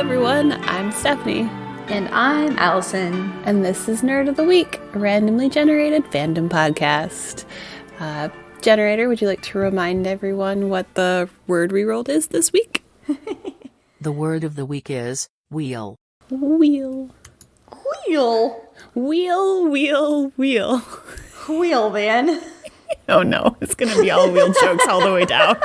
everyone, I'm Stephanie. And I'm Allison. And this is Nerd of the Week, a randomly generated fandom podcast. Generator, would you like to remind everyone what the word we rolled is this week? The word of the week is wheel. Wheel. Wheel. Wheel, wheel, wheel. Wheel, man. Oh no, it's going to be all wheel jokes all the way down.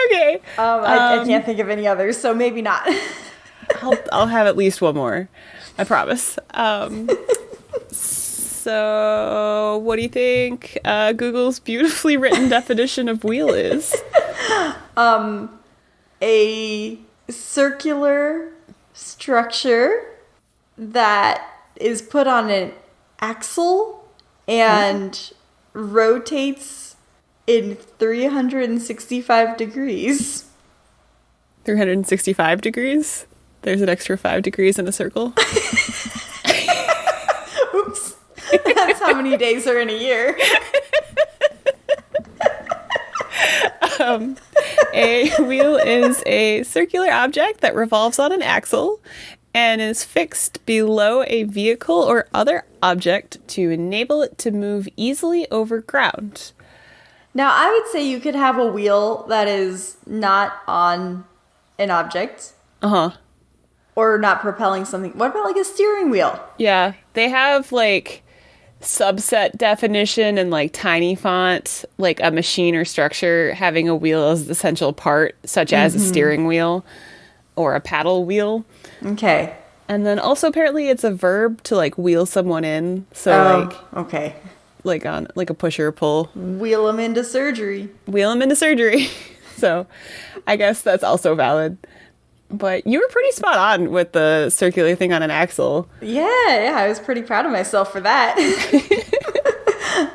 Okay. I can't think of any others, so maybe not. I'll have at least one more. I promise. So, what do you think Google's beautifully written definition of wheel is? A circular structure that is put on an axle and rotates in 365 degrees. 365 degrees? There's an extra 5 degrees in a circle. Oops. That's how many days are in a year. A wheel is a circular object that revolves on an axle and is fixed below a vehicle or other object to enable it to move easily over ground. Now, I would say you could have a wheel that is not on an object. Uh-huh. Or not propelling something. What about like a steering wheel? Yeah, they have like subset definition and like tiny font, like a machine or structure having a wheel as the essential part, such as a steering wheel or a paddle wheel. Okay. And then also apparently it's a verb to like wheel someone in. So okay. Like on like a push or a pull. Wheel them into surgery. Wheel them into surgery. So I guess that's also valid. But you were pretty spot on with the circular thing on an axle. Yeah, I was pretty proud of myself for that.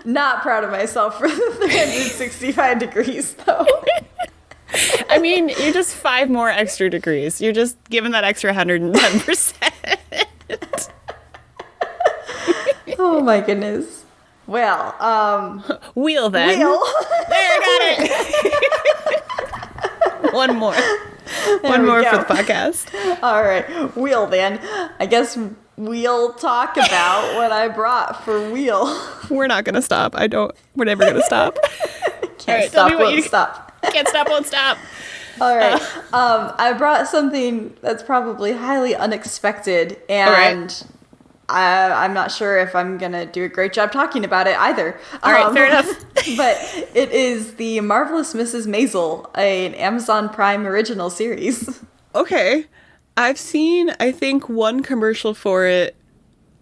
Not proud of myself for the 365 degrees, though. I mean, you're just 5 more extra degrees. You're just giving that extra 110%. Oh my goodness. Well, Wheel then. Wheel. There, I got it. One more. One more for the podcast. All right, wheel then. I guess we'll talk about what I brought for wheel. We're not gonna stop. We're never gonna stop. Can't stop, won't stop. Can't stop, won't stop. All right. I brought something that's probably highly unexpected, and I'm not sure if I'm going to do a great job talking about it either. All right, fair enough. But it is the Marvelous Mrs. Maisel, an Amazon Prime original series. Okay. I've seen, I think, one commercial for it,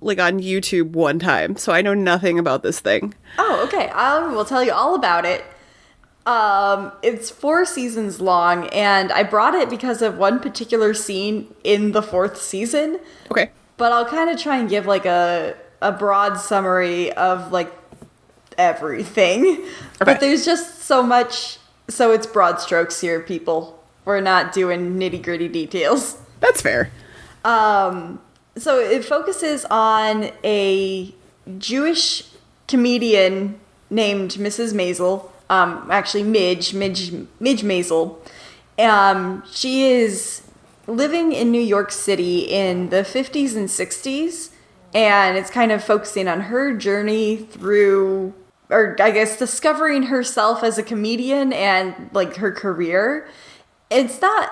like on YouTube one time, so I know nothing about this thing. Oh, okay. I will tell you all about it. It's 4 seasons long, and I brought it because of one particular scene in the 4th season. Okay. But I'll kind of try and give like a broad summary of like everything. Okay. But there's just so much, so it's broad strokes here, people. We're not doing nitty gritty details. That's fair. So it focuses on a Jewish comedian named Mrs. Maisel. Actually Midge Maisel. She is living in New York City in the 50s and 60s, and it's kind of focusing on her journey through, or I guess discovering herself as a comedian and like her career. It's not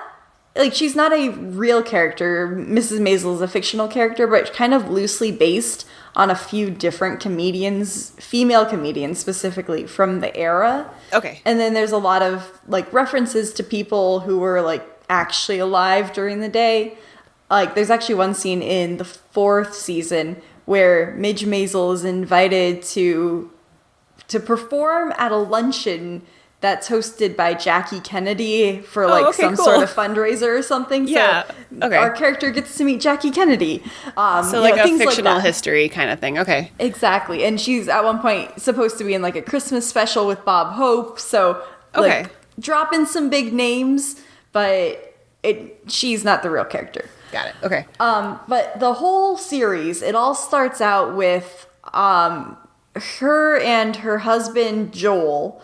like she's not a real character. Mrs. Maisel is a fictional character, but kind of loosely based on a few different comedians, female comedians specifically from the era. Okay. And then there's a lot of like references to people who were like actually alive during the day. Like there's actually one scene in the 4th season where Midge Maisel is invited to perform at a luncheon that's hosted by Jackie Kennedy for like some sort of fundraiser or something. Yeah. So our character gets to meet Jackie Kennedy. So like a fictional history kind of thing. Okay. Exactly. And she's at one point supposed to be in like a Christmas special with Bob Hope. So like drop in some big names, but she's not the real character. Got it. Okay. But the whole series, it all starts out with her and her husband Joel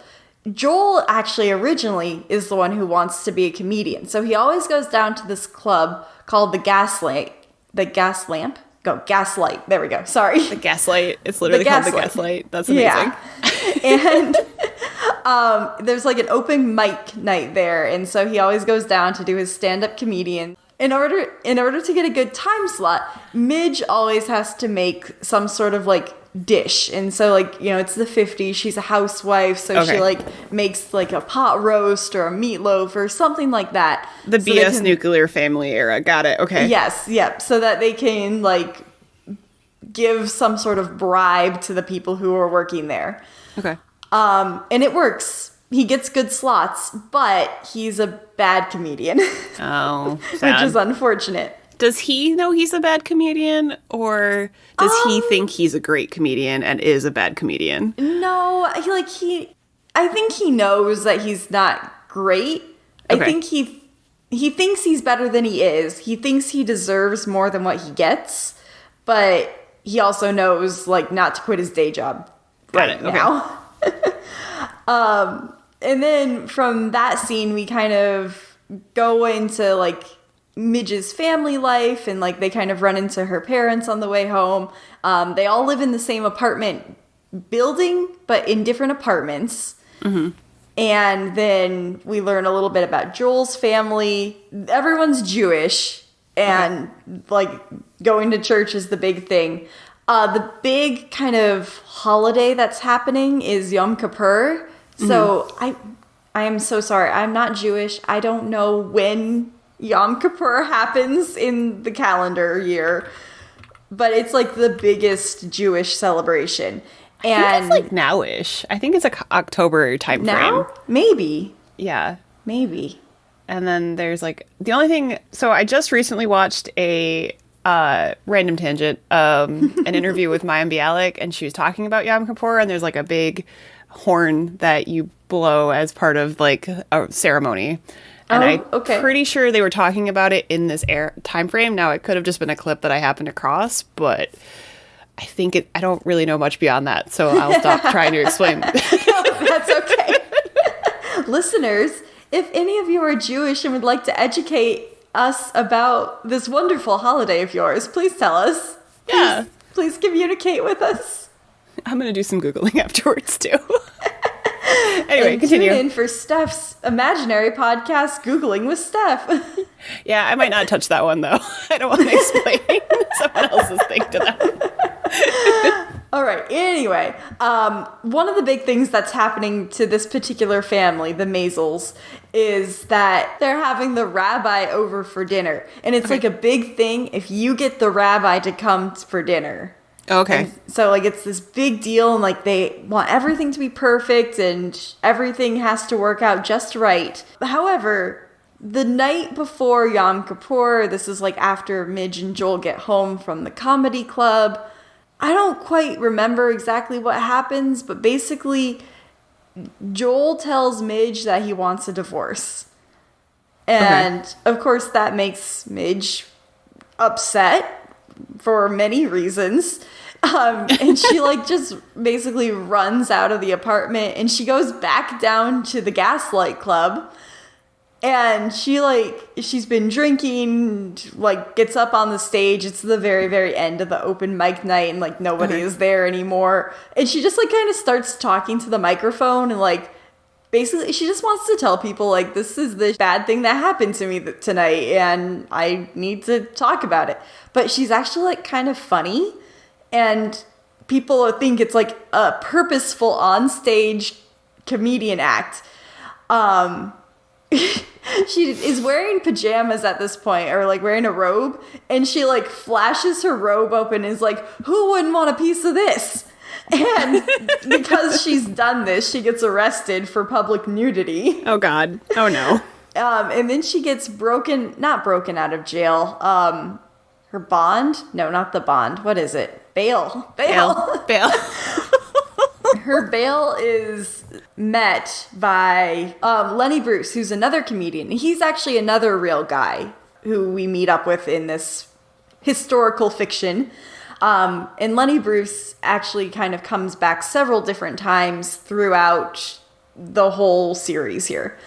Joel actually originally is the one who wants to be a comedian. So he always goes down to this club called the Gaslight. The Gaslamp? Go, Gaslight. There we go. Sorry. The Gaslight. It's literally called the Gaslight. That's amazing. Yeah. And there's like an open mic night there. And so he always goes down to do his stand-up comedian. In order to get a good time slot, Midge always has to make some sort of like dish. And so like, you know, it's the 50s, she's a housewife, so she like makes like a pot roast or a meatloaf or something like that. The BS nuclear family era. Got it. Okay. Yes, yep. So that they can like give some sort of bribe to the people who are working there. Okay. And it works. He gets good slots, but he's a bad comedian. Oh, sad. Which is unfortunate. Does he know he's a bad comedian, or does he think he's a great comedian and is a bad comedian? No, I think he knows that he's not great. Okay. I think he thinks he's better than he is. He thinks he deserves more than what he gets, but he also knows like not to quit his day job right now. And then from that scene, we kind of go into like Midge's family life, and like they kind of run into her parents on the way home. They all live in the same apartment building, but in different apartments. Mm-hmm. And then we learn a little bit about Joel's family. Everyone's Jewish, and like going to church is the big thing. The big kind of holiday that's happening is Yom Kippur. So I am so sorry. I'm not Jewish. I don't know when Yom Kippur happens in the calendar year, but it's like the biggest Jewish celebration. And I think it's like nowish. I think it's like October time now? frame. Maybe. Yeah. Maybe. And then there's like the only thing. So I just recently watched a random tangent, an interview with Mayim Bialik, and she was talking about Yom Kippur, and there's like a big horn that you blow as part of like a ceremony. And I'm pretty sure they were talking about it in this time frame. Now, it could have just been a clip that I happened across, but I think I don't really know much beyond that, so I'll stop trying to explain. No, that's okay. Listeners, if any of you are Jewish and would like to educate us about this wonderful holiday of yours, please tell us. Yeah. Please communicate with us. I'm going to do some Googling afterwards, too. Anyway, continue. Tune in for Steph's imaginary podcast, Googling with Steph. Yeah, I might not touch that one, though. I don't want to explain someone else's thing to them. All right. Anyway, one of the big things that's happening to this particular family, the Maisels, is that they're having the rabbi over for dinner. And it's like a big thing if you get the rabbi to come for dinner. Okay. And so, like, it's this big deal, and, like, they want everything to be perfect, and everything has to work out just right. However, the night before Yom Kippur, this is, like, after Midge and Joel get home from the comedy club. I don't quite remember exactly what happens, but basically, Joel tells Midge that he wants a divorce. And, of course, that makes Midge upset for many reasons. And she like just basically runs out of the apartment, and she goes back down to the Gaslight Club, and she's been drinking, like gets up on the stage. It's the very, very end of the open mic night, and like nobody is there anymore. And she just like kind of starts talking to the microphone, and like basically she just wants to tell people like, this is the bad thing that happened to me tonight, and I need to talk about it. But she's actually like kind of funny. And people think it's like a purposeful onstage comedian act. She is wearing pajamas at this point, or like wearing a robe, and she like flashes her robe open and is like, who wouldn't want a piece of this? And because she's done this, she gets arrested for public nudity. Oh God. Oh no. And then she gets not broken out of jail. Her bond? No, not the bond. What is it? Bail. Her bail is met by Lenny Bruce, who's another comedian. He's actually another real guy who we meet up with in this historical fiction. And Lenny Bruce actually kind of comes back several different times throughout the whole series here.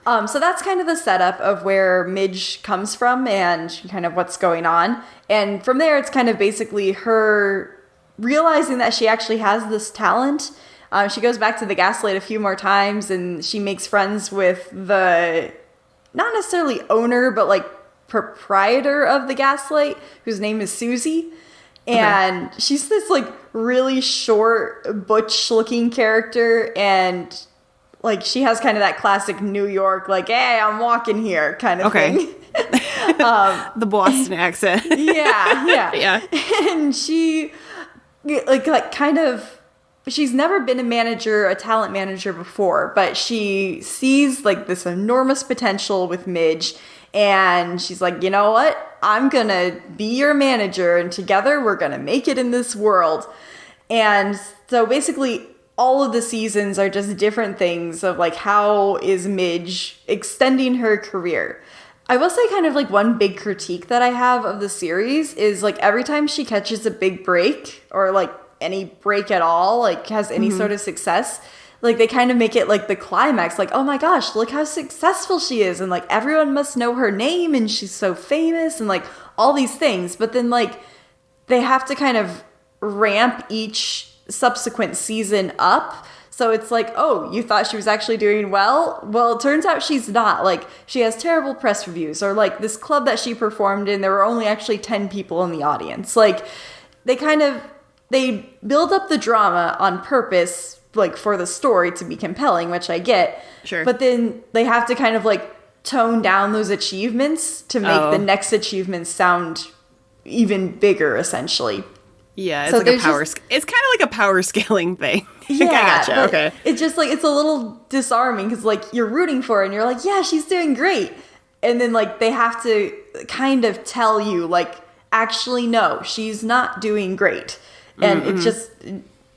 So that's kind of the setup of where Midge comes from and kind of what's going on. And from there, it's kind of basically her realizing that she actually has this talent. She goes back to the Gaslight a few more times, and she makes friends with the, not necessarily owner, but like proprietor of the Gaslight, whose name is Susie. And she's this like really short, butch-looking character, and like she has kind of that classic New York, like, hey, I'm walking here kind of thing. The Boston accent. Yeah. And she like kind of, she's never been a manager, a talent manager before, but she sees like this enormous potential with Midge, and she's like, you know what? I'm gonna be your manager, and together we're gonna make it in this world. And so basically all of the seasons are just different things of like, how is Midge extending her career? I will say kind of like one big critique that I have of the series is like every time she catches a big break, or like any break at all, like has any sort of success, like they kind of make it like the climax, like, oh my gosh, look how successful she is, and like everyone must know her name, and she's so famous, and like all these things. But then like they have to kind of ramp each subsequent season up. So it's like, oh, you thought she was actually doing well? Well, it turns out she's not. Like, she has terrible press reviews. Or like this club that she performed in, there were only actually 10 people in the audience. Like, they build up the drama on purpose, like for the story to be compelling, which I get. Sure. But then they have to kind of like tone down those achievements to make the next achievements sound even bigger, essentially. Yeah, it's So like a there's power. just- It's kind of like a power scaling thing. Yeah, I gotcha. but Okay. It's just like, it's a little disarming because like you're rooting for her and you're like, yeah, she's doing great. And then like they have to kind of tell you like, actually, no, she's not doing great. And it's just,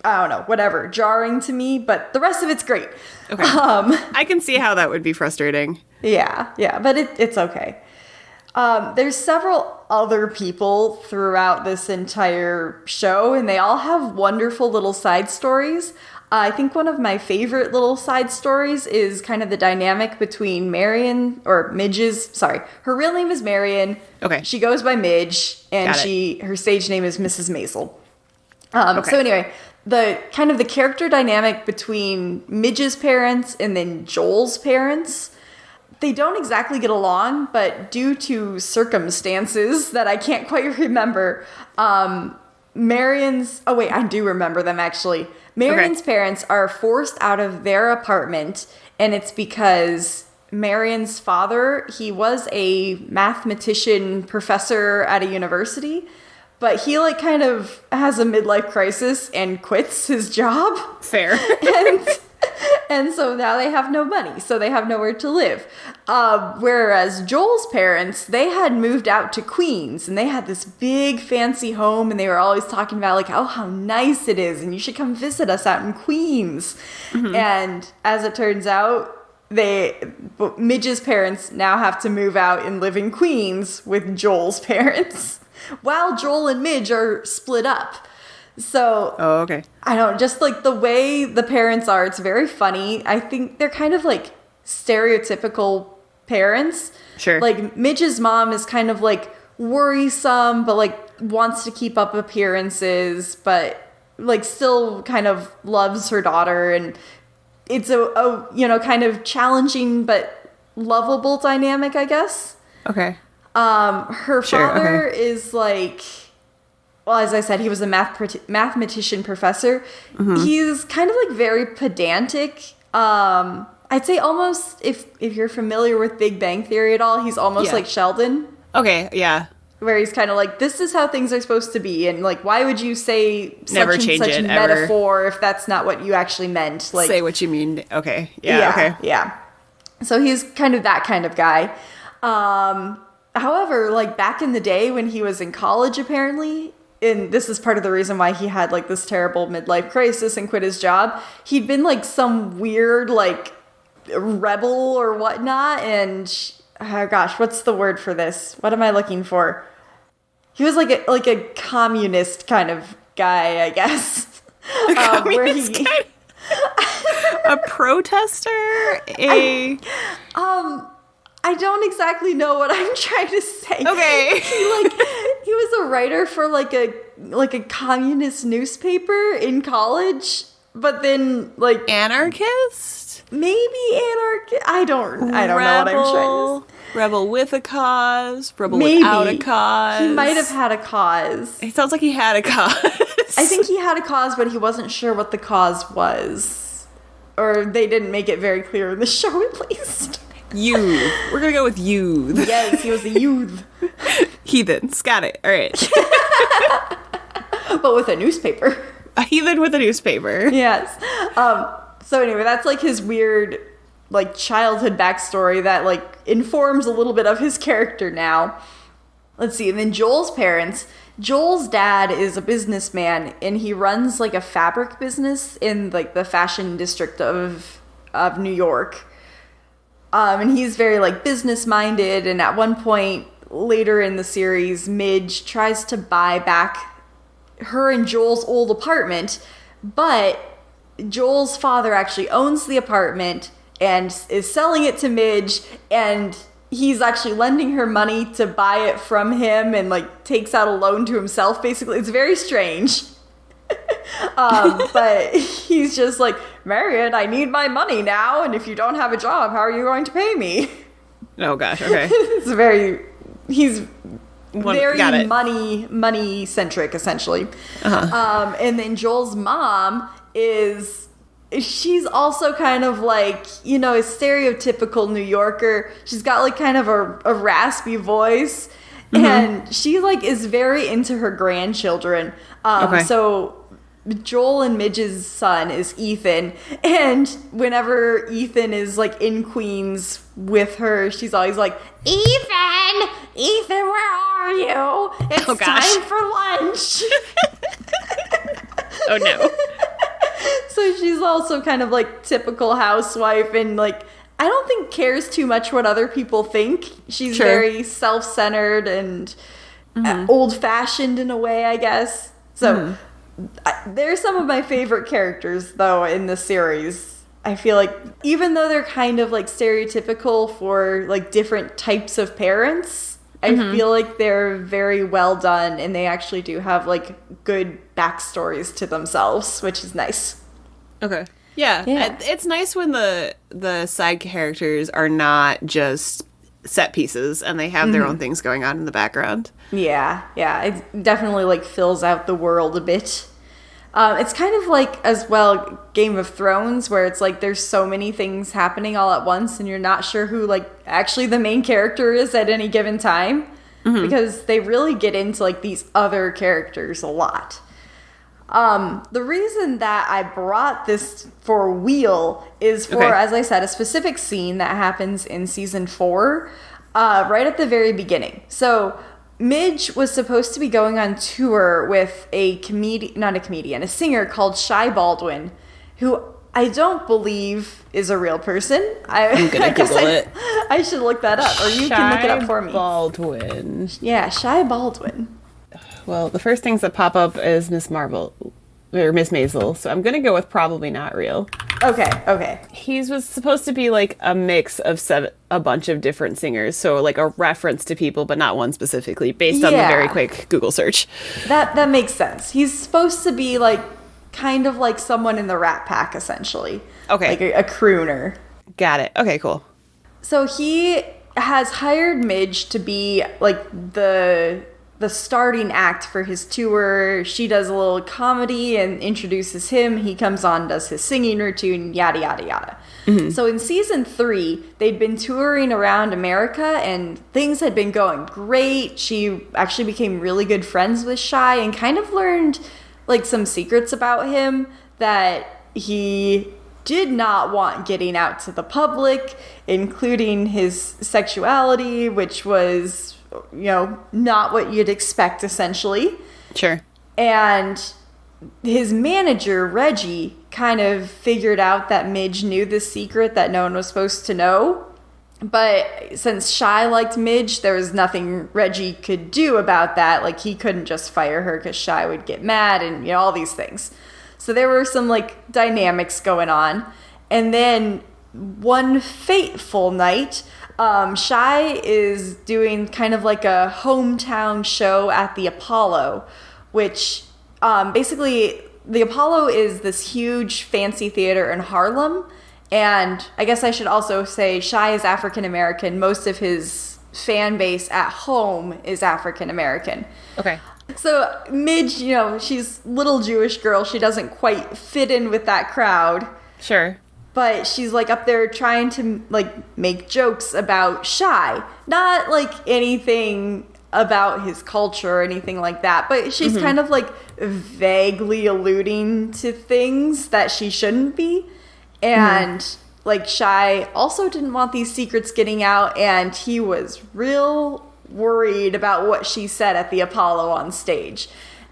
I don't know, whatever, jarring to me, but the rest of it's great. Okay. I can see how that would be frustrating. Yeah, but it's okay. There's several other people throughout this entire show, and they all have wonderful little side stories. I think one of my favorite little side stories is kind of the dynamic between her real name is Marion. Okay. She goes by Midge, and Got it. her stage name is Mrs. Maisel. Okay. So anyway, the kind of the character dynamic between Midge's parents and then Joel's parents, they don't exactly get along, but due to circumstances that I can't quite remember, I do remember them actually. Marion's parents are forced out of their apartment, and it's because Marion's father, he was a mathematician professor at a university, but he like kind of has a midlife crisis and quits his job. Fair. And so now they have no money, so they have nowhere to live. Whereas Joel's parents, they had moved out to Queens, and they had this big fancy home, and they were always talking about like, oh, how nice it is, and you should come visit us out in Queens. And as it turns out, Midge's parents now have to move out and live in Queens with Joel's parents, while Joel and Midge are split up. So, Okay. I don't know, just like the way the parents are, it's very funny. I think they're kind of like stereotypical parents. Sure. Like Midge's mom is kind of like worrisome, but like wants to keep up appearances, but like still kind of loves her daughter. And it's a kind of challenging but lovable dynamic, I guess. Okay. Her Sure, father okay. is like, well, as I said, he was a mathematician professor. He's kind of like very pedantic. I'd say almost, if you're familiar with Big Bang Theory at all, he's almost Yeah. like Sheldon, Okay. Yeah. where he's kind of like, this is how things are supposed to be, and like, why would you say Never such and change such it, metaphor if that's not what you actually meant? Like, Say what you mean. Okay. Yeah. Okay. Yeah. So he's kind of that kind of guy. However, like back in the day when he was in college, apparently, and this is part of the reason why he had like this terrible midlife crisis and quit his job, he'd been like some weird like rebel or whatnot, and oh gosh, what's the word for this? What am I looking for? He was like a communist kind of guy, I guess. Communist guy? A protester? I don't exactly know what I'm trying to say. Okay. He was a writer for like a communist newspaper in college, but then like Anarchist? maybe anarchist. I don't know what I'm trying to say. Rebel with a cause, rebel Maybe. without a cause. He might have had a cause. It sounds like he had a cause. I think he had a cause, but he wasn't sure what the cause was. Or they didn't make it very clear in the show, at least. Youth. We're gonna go with youth. Yes, he was a youth. Heathens. Got it. All right. But with a newspaper. A heathen with a newspaper. Yes. So anyway, that's like his weird like childhood backstory that like informs a little bit of his character now. Let's see. And then Joel's parents. Joel's dad is a businessman and he runs like a fabric business in like the fashion district of New York. And he's very like business minded, and at one point later in the series, Midge tries to buy back her and Joel's old apartment, but Joel's father actually owns the apartment and is selling it to Midge, and he's actually lending her money to buy it from him and like takes out a loan to himself, basically. It's very strange. But he's just like, Marion, I need my money now, and if you don't have a job, how are you going to pay me? Oh gosh, okay. He's very money. money centric, essentially. Uh-huh. And then Joel's mom she's also kind of like, you know, a stereotypical New Yorker. She's got like kind of a raspy voice. Mm-hmm. And she like is very into her grandchildren. Okay. So Joel and Midge's son is Ethan, and whenever Ethan is like in Queens with her, she's always like, Ethan, where are you? It's time for lunch. Oh no. So she's also kind of like typical housewife, and like I don't think cares too much what other people think. She's very self-centered and old-fashioned in a way, I guess. So they're some of my favorite characters, though, in the series. I feel like even though they're kind of like stereotypical for like different types of parents, I feel like they're very well done, and they actually do have like good backstories to themselves, which is nice. Okay. Yeah. It's nice when the side characters are not just set pieces and they have their own things going on in the background. Yeah. It definitely like fills out the world a bit. It's kind of like, as well, Game of Thrones, where it's like there's so many things happening all at once and you're not sure who like actually the main character is at any given time, because they really get into like these other characters a lot. The reason that I brought this for Wheel is for, as I said, a specific scene that happens in season 4, right at the very beginning. So Midge was supposed to be going on tour with a singer called Shy Baldwin, who I don't believe is a real person. I'm gonna Google it. I should look that up, or you can look it up for me. Shy Baldwin. Yeah, Shy Baldwin. Well, the first things that pop up is Miss Maisel, so I'm gonna go with probably not real. Okay. He was supposed to be like a mix of a bunch of different singers, so like a reference to people, but not one specifically, based on the very quick Google search. That makes sense. He's supposed to be like kind of like someone in the Rat Pack, essentially. Okay. Like a crooner. Got it. Okay, cool. So he has hired Midge to be like the starting act for his tour. She does a little comedy and introduces him. He comes on, does his singing routine, yada, yada, yada. So in season 3, they'd been touring around America and things had been going great. She actually became really good friends with Shy and kind of learned like some secrets about him that he did not want getting out to the public, including his sexuality, which was, you know, not what you'd expect, essentially. Sure. And his manager, Reggie, kind of figured out that Midge knew this secret that no one was supposed to know. But since Shy liked Midge, there was nothing Reggie could do about that. Like, he couldn't just fire her because Shy would get mad and, you know, all these things. So So there were some like dynamics going on. And then one fateful night, Shai is doing kind of like a hometown show at the Apollo, which basically the Apollo is this huge fancy theater in Harlem. And I guess I should also say Shai is African American. Most of his fan base at home is African American. Okay. So Midge, you know, she's little Jewish girl. She doesn't quite fit in with that crowd. Sure. But she's like up there trying to like make jokes about Shai. Not like anything about his culture or anything like that. But she's kind of like vaguely alluding to things that she shouldn't be. And like Shai also didn't want these secrets getting out, and he was real worried about what she said at the Apollo on stage.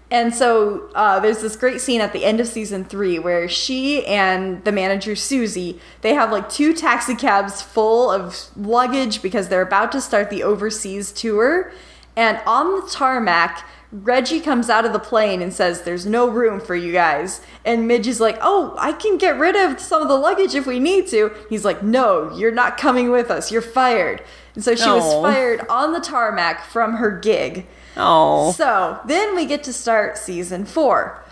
And so there's this great scene at the end of season 3 where she and the manager Susie, they have like 2 taxi cabs full of luggage because they're about to start the overseas tour. And on the tarmac, Reggie comes out of the plane and says, "There's no room for you guys." And Midge is like, "Oh, I can get rid of some of the luggage if we need to." He's like, "No, you're not coming with us. You're fired." And so she was fired on the tarmac from her gig. Oh. So then we get to start season 4.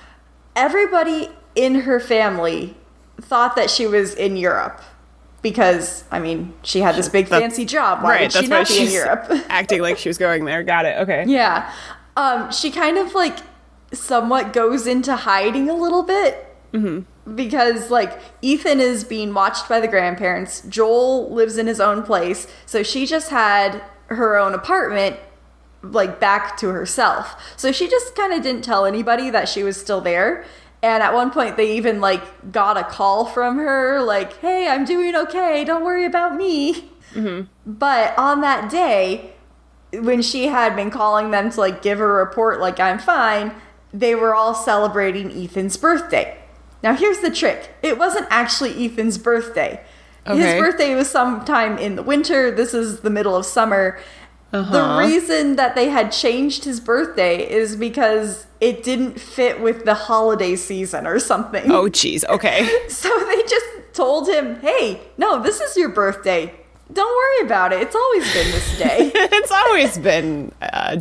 Everybody in her family thought that she was in Europe because, I mean, she had this big fancy job. Why would she not be in Europe? Acting like she was going there. Got it. Okay. Yeah. She kind of like somewhat goes into hiding a little bit because like Ethan is being watched by the grandparents. Joel lives in his own place. So she just had her own apartment like back to herself. So she just kind of didn't tell anybody that she was still there. And at one point they even like got a call from her like, "Hey, I'm doing okay. Don't worry about me." But on that day, when she had been calling them to like give a report like, "I'm fine," they were all celebrating Ethan's birthday. Now here's the trick. It wasn't actually Ethan's birthday. His birthday was sometime in the winter. This is the middle of summer. The reason that they had changed his birthday is because it didn't fit with the holiday season or something. Oh, geez. Okay. So they just told him, "Hey, no, this is your birthday. Don't worry about it. It's always been this day." It's always been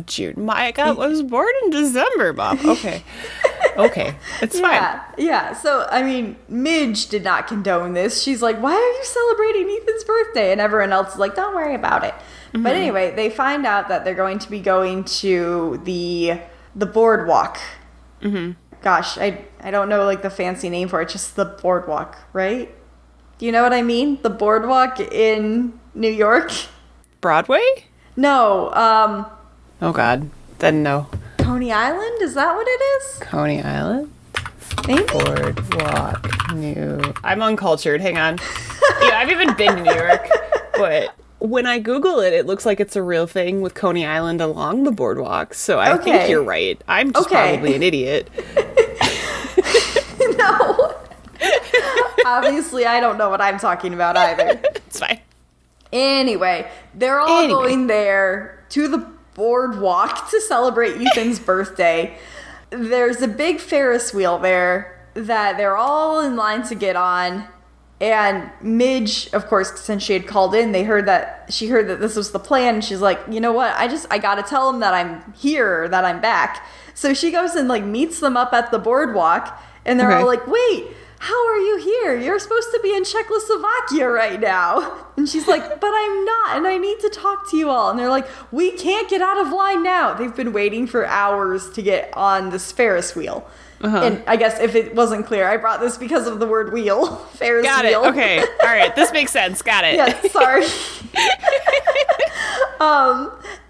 June. Micah was born in December, Bob. Okay. Okay. It's fine. Yeah. So, I mean, Midge did not condone this. She's like, "Why are you celebrating Ethan's birthday?" And everyone else is like, "Don't worry about it." But anyway, they find out that they're going to be going to the boardwalk. Gosh, I don't know like the fancy name for it. Just the boardwalk, right? Do you know what I mean? The boardwalk in New York? Broadway? No. Oh, God. Then no. Coney Island? Is that what it is? Coney Island? Maybe? Boardwalk, I'm uncultured. Hang on. Yeah, I've even been to New York, but when I Google it, it looks like it's a real thing with Coney Island along the boardwalk. So I think you're right. I'm just probably an idiot. No. Obviously, I don't know what I'm talking about either. It's fine. Anyway, they're all going there to the boardwalk to celebrate Ethan's birthday. There's a big Ferris wheel there that they're all in line to get on. And Midge, of course, since she had called in, she heard that this was the plan. And she's like, "You know what? I gotta tell them that I'm here, that I'm back." So she goes and like meets them up at the boardwalk, and they're all like, "Wait, how are you here? You're supposed to be in Czechoslovakia right now." And she's like, "But I'm not, and I need to talk to you all." And they're like, "We can't get out of line now." They've been waiting for hours to get on this Ferris wheel. And I guess if it wasn't clear, I brought this because of the word wheel. Ferris wheel. Got it. Okay. All right. This makes sense. Got it. Yeah, sorry.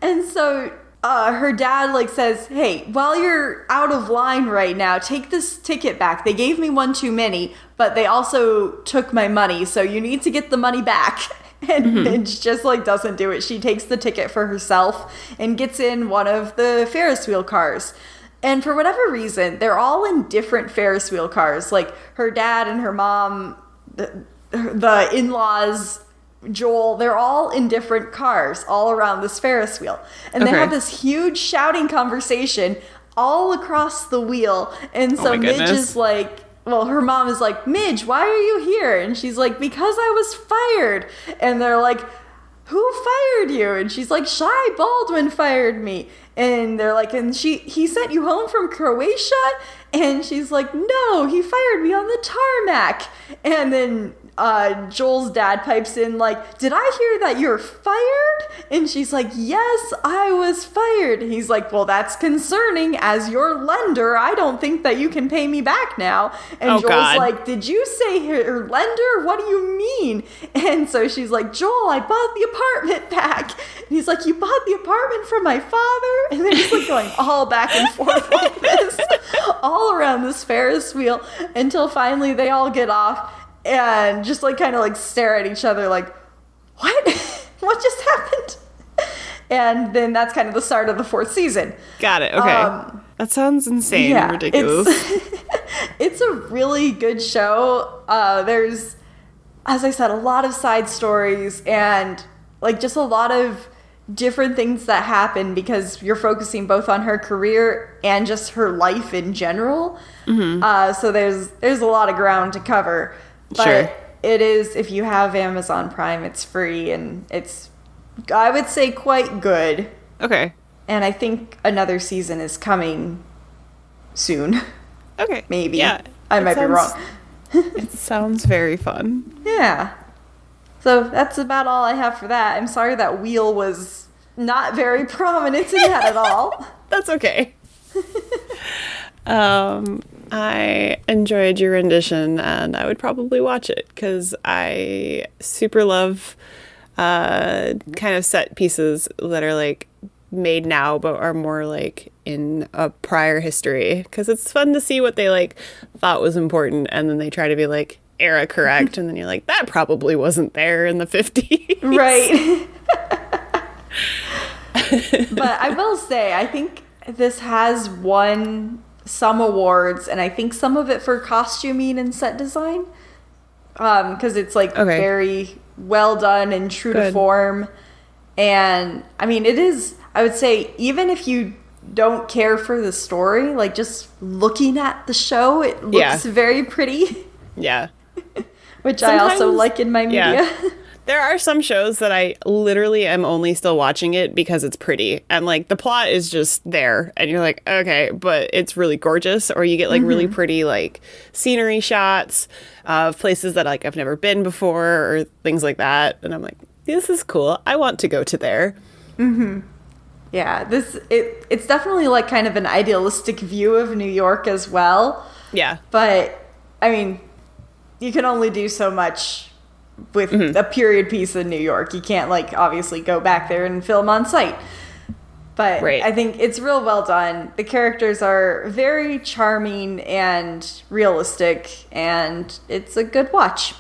And so her dad like says, "Hey, while you're out of line right now, take this ticket back. They gave me one too many, but they also took my money, so you need to get the money back." And Midge just like doesn't do it. She takes the ticket for herself and gets in one of the Ferris wheel cars. And for whatever reason, they're all in different Ferris wheel cars. Like her dad and her mom, the in-laws, Joel, they're all in different cars all around this Ferris wheel. And they have this huge shouting conversation all across the wheel. And so Midge is like, well, her mom is like, Midge, why are you here? And she's like, because I was fired. And they're like, who fired you? And she's like, Shy Baldwin fired me. And they're like, and he sent you home from Croatia? And she's like, no, he fired me on the tarmac. And then Joel's dad pipes in like, did I hear that you're fired? And she's like, yes, I was fired. And he's like, well, that's concerning. As your lender, I don't think that you can pay me back now. And Joel's God. like, did you say her lender? What do you mean? And so she's like, Joel, I bought the apartment back. And he's like, you bought the apartment from my father? And then he's like going all back and forth like this, all around this Ferris wheel, until finally they all get off and just like kind of like stare at each other like, what? What just happened? And then that's kind of the start of the 4th season. Got it. Okay. That sounds insane and ridiculous. It's a really good show. There's, as I said, a lot of side stories and like just a lot of different things that happen because you're focusing both on her career and just her life in general. So there's a lot of ground to cover. But sure. It is, if you have Amazon Prime, it's free and it's, I would say, quite good. Okay. And I think another season is coming soon. Okay. Maybe. Yeah. I might be wrong. It sounds very fun. Yeah. So that's about all I have for that. I'm sorry that Wheel was not very prominent in that at all. That's okay. I enjoyed your rendition, and I would probably watch it because I super love kind of set pieces that are like made now but are more like in a prior history, because it's fun to see what they like thought was important and then they try to be like era correct and then you're like, that probably wasn't there in the 50s. Right. But I will say, I think this has won some awards, and I think some of it for costuming and set design, because it's like very well done and true to form. And I mean, it is, I would say, even if you don't care for the story, like just looking at the show, it looks very pretty. Yeah. Which sometimes, I also like in my media. Yeah. There are some shows that I literally am only still watching it because it's pretty. And like the plot is just there and you're like, okay, but it's really gorgeous. Or you get like really pretty like scenery shots of places that like I've never been before or things like that. And I'm like, this is cool. I want to go to there. Yeah, it's definitely like kind of an idealistic view of New York as well. Yeah. But I mean, you can only do so much with a period piece in New York. You can't like obviously go back there and film on site. But I think it's real well done. The characters are very charming and realistic, and it's a good watch.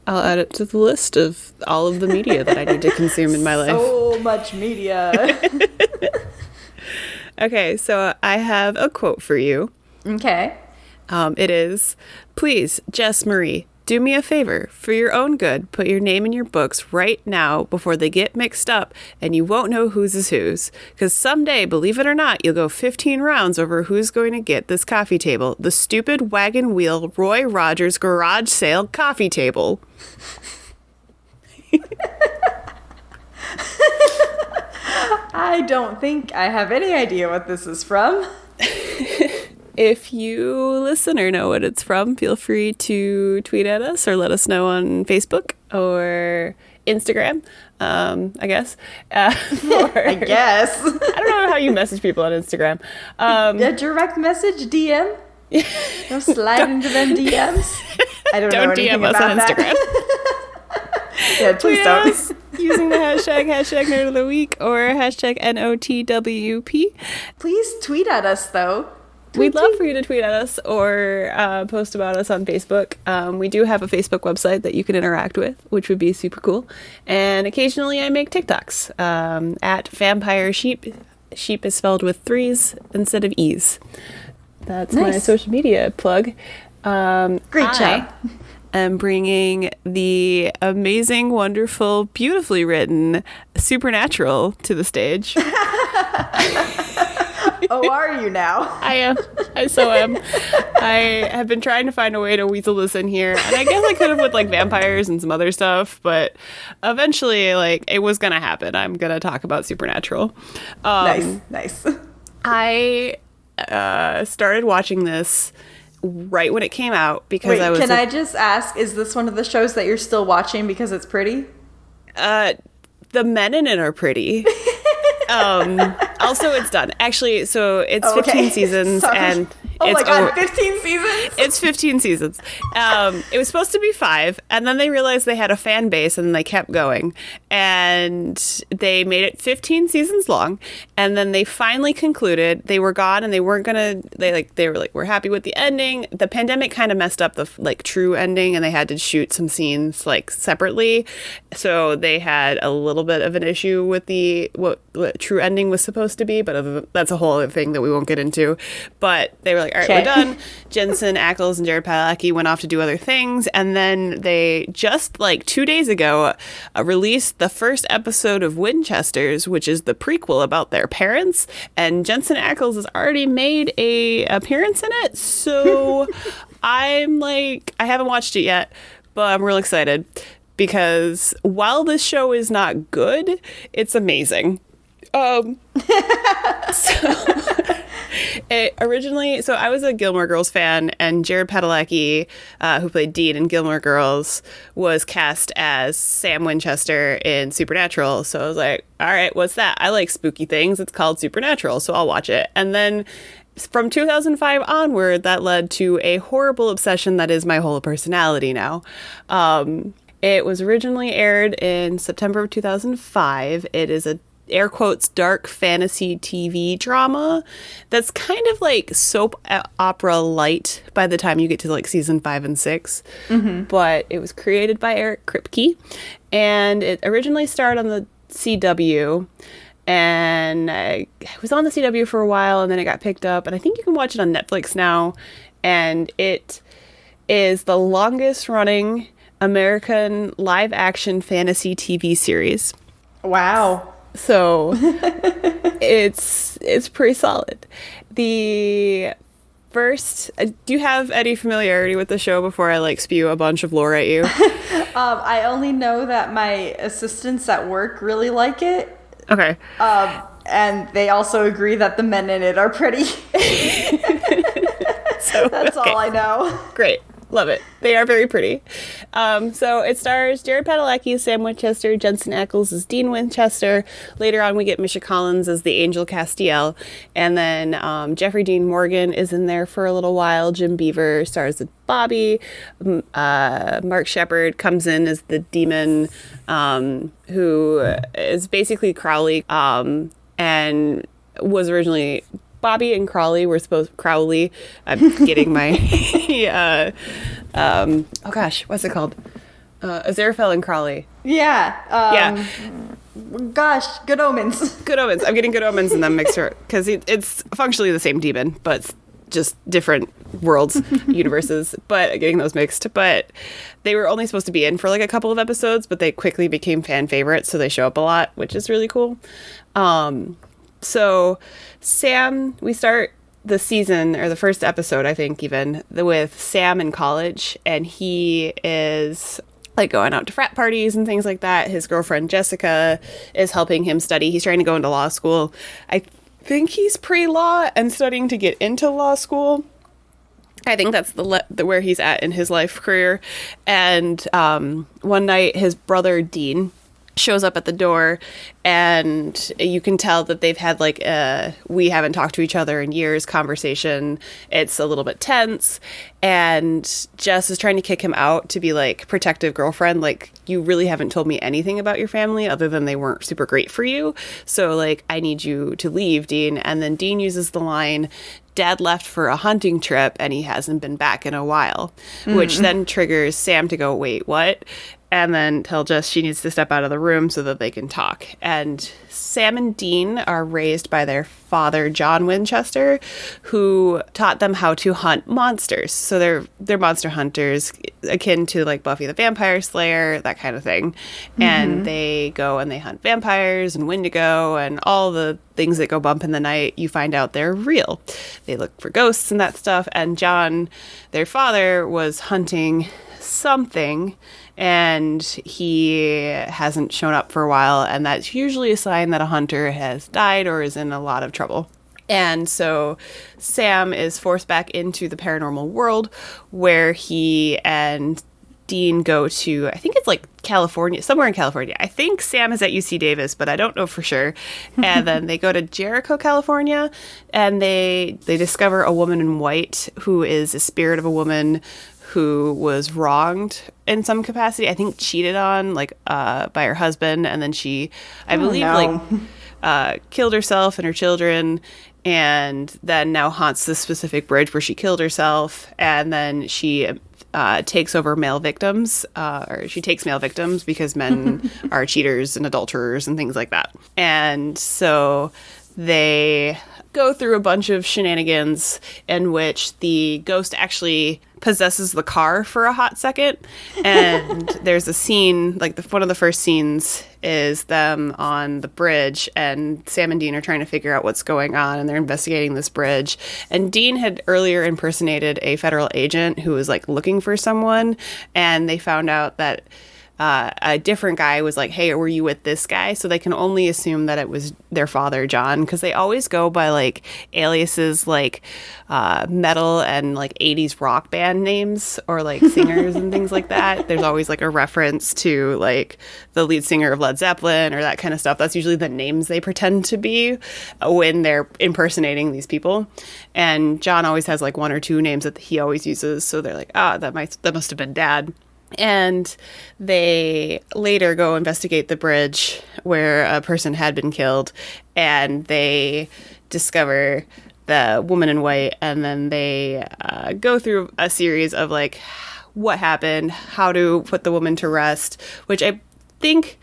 I'll add it to the list of all of the media that I need to consume in my life. So much media. Okay, so I have a quote for you. Okay. It is, please, Jess Marie, do me a favor. For your own good, put your name in your books right now before they get mixed up and you won't know whose is whose. Because someday, believe it or not, you'll go 15 rounds over who's going to get this coffee table. The stupid wagon wheel Roy Rogers garage sale coffee table. I don't think I have any idea what this is from. If you listener know what it's from, feel free to tweet at us or let us know on Facebook or Instagram, I guess. I guess. I don't know how you message people on Instagram. A direct message, DM? Go slide into them DMs? I don't know anything DM us about on that. Instagram. Yeah, please Tweet don't. us using the hashtag Nerd of the Week or hashtag NOTWP. Please tweet at us, though. We'd love for you to tweet at us or post about us on Facebook. We do have a Facebook website that you can interact with, which would be super cool. And occasionally I make TikToks at Vampire Sheep. Sheep is spelled with 3s instead of E's. That's my social media plug. Great job. I'm bringing the amazing, wonderful, beautifully written Supernatural to the stage. Oh, are you now? I am. I so am. I have been trying to find a way to weasel this in here, and I guess I could have with like vampires and some other stuff, but eventually, like, it was gonna happen. I'm gonna talk about Supernatural. Nice. I started watching this right when it came out because Wait, I was. Can I just ask? Is this one of the shows that you're still watching because it's pretty? The men in it are pretty. Also, it's done. Actually, so it's 15 seasons, and oh my god, 15 seasons? It's 15 seasons. It was supposed to be 5, and then they realized they had a fan base, and they kept going, and they made it 15 seasons long, and then they finally concluded. They were gone, and they weren't gonna. They were like, we're happy with the ending. The pandemic kind of messed up the like true ending, and they had to shoot some scenes like separately, so they had a little bit of an issue with what true ending was supposed to be, but that's a whole other thing that we won't get into. But they were like, all right, we're done. Jensen Ackles and Jared Padalecki went off to do other things, and then they just like 2 days ago released the first episode of Winchesters, which is the prequel about their parents, and Jensen Ackles has already made a appearance in it. So I'm like, I haven't watched it yet, but I'm real excited because while this show is not good, it's amazing. So I was a Gilmore Girls fan, and Jared Padalecki, who played Dean in Gilmore Girls, was cast as Sam Winchester in Supernatural. So I was like, all right, what's that? I like spooky things. It's called Supernatural, so I'll watch it. And then from 2005 onward, that led to a horrible obsession that is my whole personality now. It was originally aired in September of 2005. It is a air quotes dark fantasy TV drama that's kind of like soap opera light by the time you get to like season 5 and 6. But it was created by Eric Kripke, and it originally starred on the CW, and I was on the CW for a while, and then it got picked up, and I think you can watch it on Netflix now, and it is the longest running American live action fantasy TV series. Wow. So it's pretty solid. The first, do you have any familiarity with the show before I like spew a bunch of lore at you? I only know that my assistants at work really like it. Okay. And they also agree that the men in it are pretty. So that's all I know. Great. Love it. They are very pretty. So it stars Jared Padalecki as Sam Winchester, Jensen Ackles as Dean Winchester. Later on, we get Misha Collins as the Angel Castiel. And then Jeffrey Dean Morgan is in there for a little while. Jim Beaver stars as Bobby. Mark Shepard comes in as the demon, who is basically Crowley, and was originally... Bobby and Crowley were supposed... Crowley. I'm getting my... oh gosh, what's it called? Aziraphale and Crowley. Yeah. Yeah. Gosh, Good Omens. Good Omens. I'm getting Good Omens in them mixed up because it's functionally the same demon, but it's just different worlds, universes, but getting those mixed. But they were only supposed to be in for like a couple of episodes, but they quickly became fan favorites, so they show up a lot, which is really cool. So Sam, we start the season, or the first episode, I think even, with Sam in college, and he is like going out to frat parties and things like that. His girlfriend Jessica is helping him study. He's trying to go into law school. I think he's pre-law and studying to get into law school. I think that's the where he's at in his life career. And one night, his brother Dean shows up at the door, and you can tell that they've had like a we haven't talked to each other in years conversation. It's a little bit tense, and Jess is trying to kick him out to be like protective girlfriend, like, you really haven't told me anything about your family other than they weren't super great for you, so like I need you to leave, Dean. And then Dean uses the line, Dad left for a hunting trip and he hasn't been back in a while, which then triggers Sam to go, wait, what? and then tell Jess she needs to step out of the room so that they can talk. And Sam and Dean are raised by their father, John Winchester, who taught them how to hunt monsters. So they're monster hunters, akin to like Buffy the Vampire Slayer, that kind of thing. And they go and they hunt vampires and Wendigo and all the things that go bump in the night. You find out they're real. They look for ghosts and that stuff. And John, their father, was hunting something, and he hasn't shown up for a while, and that's usually a sign that a hunter has died or is in a lot of trouble. And so Sam is forced back into the paranormal world, where he and Dean go to, I think it's like California, somewhere in California. I think Sam is at UC Davis, but I don't know for sure. And then they go to Jericho, California, and they discover a woman in white who is a spirit of a woman who was wronged in some capacity. I think cheated on, like, by her husband, and then she, I believe, killed herself and her children, and then now haunts this specific bridge where she killed herself, and then she takes over male victims, or she takes male victims because men are cheaters and adulterers and things like that. And so they go through a bunch of shenanigans in which the ghost actually possesses the car for a hot second. And there's a scene, like one of the first scenes is them on the bridge, and Sam and Dean are trying to figure out what's going on, and they're investigating this bridge. And Dean had earlier impersonated a federal agent who was like looking for someone, and they found out that a different guy was like, hey, were you with this guy? So they can only assume that it was their father, John, because they always go by like aliases like metal and like 80s rock band names or like singers and things like that. There's always like a reference to like the lead singer of Led Zeppelin or that kind of stuff. That's usually the names they pretend to be when they're impersonating these people. And John always has like one or two names that he always uses. So they're like, that must have been Dad. And they later go investigate the bridge where a person had been killed, and they discover the woman in white, and then they go through a series of like what happened, how to put the woman to rest, which I think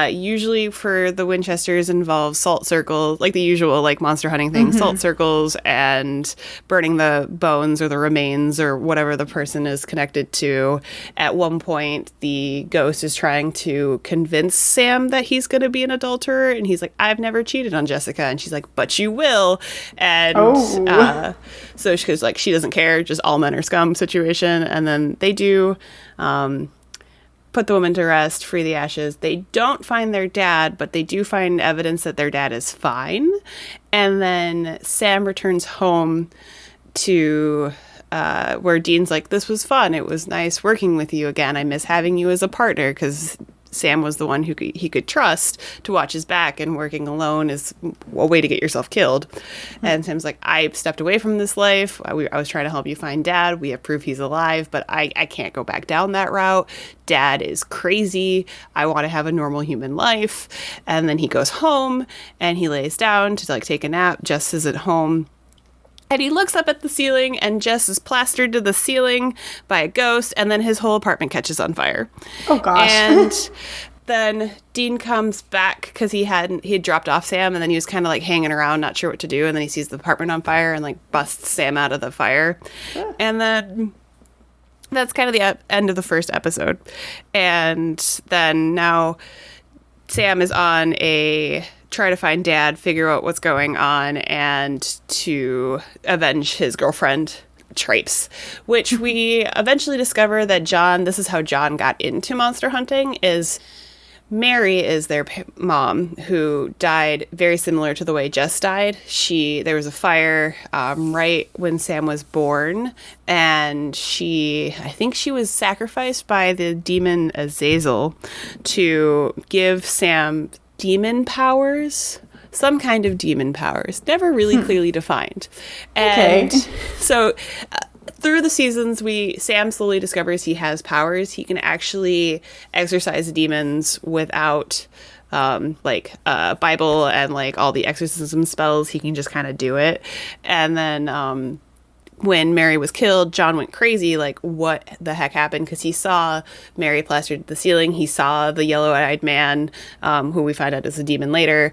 usually for the Winchesters involves salt circles, like the usual like monster hunting thing, salt circles and burning the bones or the remains or whatever the person is connected to. At one point, the ghost is trying to convince Sam that he's going to be an adulterer, and he's like, I've never cheated on Jessica. And she's like, but you will. And so she's like, she doesn't care, just all men are scum situation. And then they do put the woman to rest, free the ashes. They don't find their dad, but they do find evidence that their dad is fine. And then Sam returns home to where Dean's like, this was fun. It was nice working with you again. I miss having you as a partner, because Sam was the one who he could trust to watch his back, and working alone is a way to get yourself killed. And Sam's like, I stepped away from this life. I was trying to help you find Dad. We have proof he's alive, but I can't go back down that route. Dad is crazy. I want to have a normal human life. And then he goes home and he lays down to like take a nap. Jess is at home. And he looks up at the ceiling, and Jess is plastered to the ceiling by a ghost, and then his whole apartment catches on fire. Oh, gosh. And then Dean comes back because he had dropped off Sam, and then he was kind of like hanging around, not sure what to do, and then he sees the apartment on fire and like busts Sam out of the fire. Yeah. And then that's kind of the end of the first episode. And then now Sam is on a try to find Dad, figure out what's going on, and to avenge his girlfriend, Traipse, which we eventually discover that this is how John got into monster hunting, is Mary is their mom, who died very similar to the way Jess died. There was a fire right when Sam was born, and I think she was sacrificed by the demon Azazel to give Sam demon powers, some kind of demon powers, never really clearly defined. And so through the seasons, Sam slowly discovers he has powers. He can actually exorcise demons without like Bible and like all the exorcism spells. He can just kind of do it. And then when Mary was killed, John went crazy, like, what the heck happened? Because he saw Mary plastered to the ceiling. He saw the yellow-eyed man, who we find out is a demon later,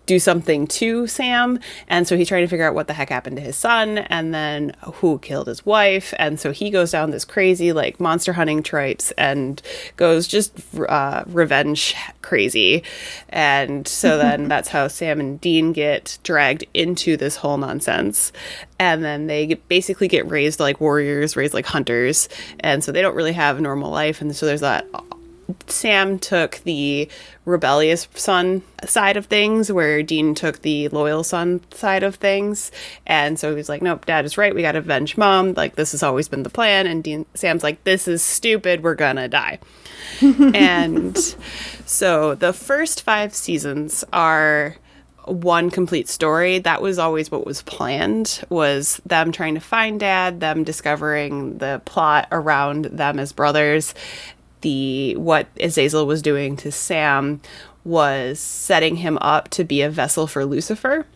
do something to Sam. And so he's trying to figure out what the heck happened to his son, and then who killed his wife. And so he goes down this crazy, like, monster hunting tripes and goes just revenge crazy. And so then that's how Sam and Dean get dragged into this whole nonsense. And then they basically get raised like warriors, raised like hunters. And so they don't really have a normal life. And so there's that. Sam took the rebellious son side of things, where Dean took the loyal son side of things. And so he's like, nope, Dad is right. We got to avenge Mom. Like, this has always been the plan. And Sam's like, this is stupid. We're going to die. And so the first 5 seasons are one complete story. That was always what was planned, was them trying to find Dad, them discovering the plot around them as brothers. What Azazel was doing to Sam was setting him up to be a vessel for Lucifer,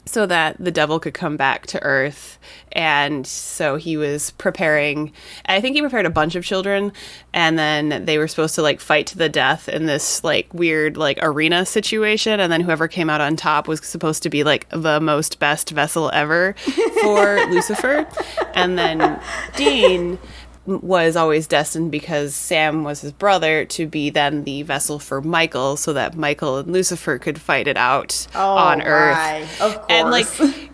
so that the devil could come back to Earth. And so he was preparing, I think he prepared a bunch of children, and then they were supposed to like fight to the death in this like weird like arena situation, and then whoever came out on top was supposed to be like the most best vessel ever for Lucifer. And then Dean was always destined, because Sam was his brother, to be then the vessel for Michael, so that Michael and Lucifer could fight it out on Earth. Of course. And like,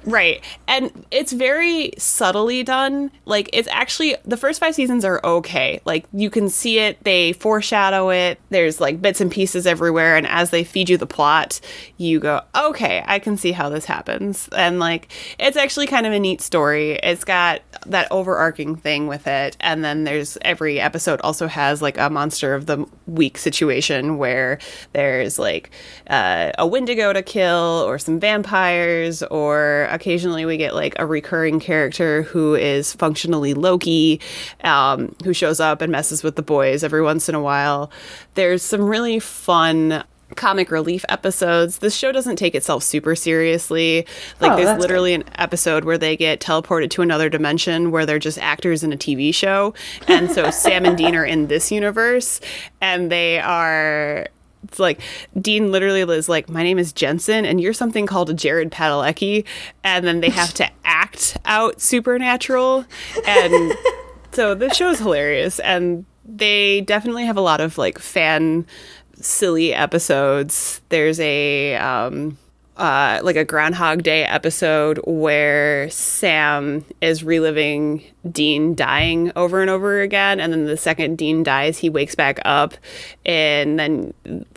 right. And it's very subtly done. Like, it's actually, the first 5 seasons are okay. Like, you can see it, they foreshadow it, there's like bits and pieces everywhere, and as they feed you the plot, you go, okay, I can see how this happens. And like, it's actually kind of a neat story. It's got that overarching thing with it, and then there's every episode also has like a monster of the week situation, where there's like a Wendigo to kill, or some vampires, or occasionally we get like a recurring character who is functionally Loki, who shows up and messes with the boys every once in a while. There's some really fun comic relief episodes. This show doesn't take itself super seriously. Like, there's literally an episode where they get teleported to another dimension, where they're just actors in a TV show. And so Sam and Dean are in this universe, and they are, it's like, Dean literally is like, my name is Jensen, and you're something called a Jared Padalecki. And then they have to act out supernatural. And so this show is hilarious. And they definitely have a lot of like fan silly episodes. There's a like a Groundhog Day episode where Sam is reliving Dean dying over and over again, and then the second Dean dies, he wakes back up, and then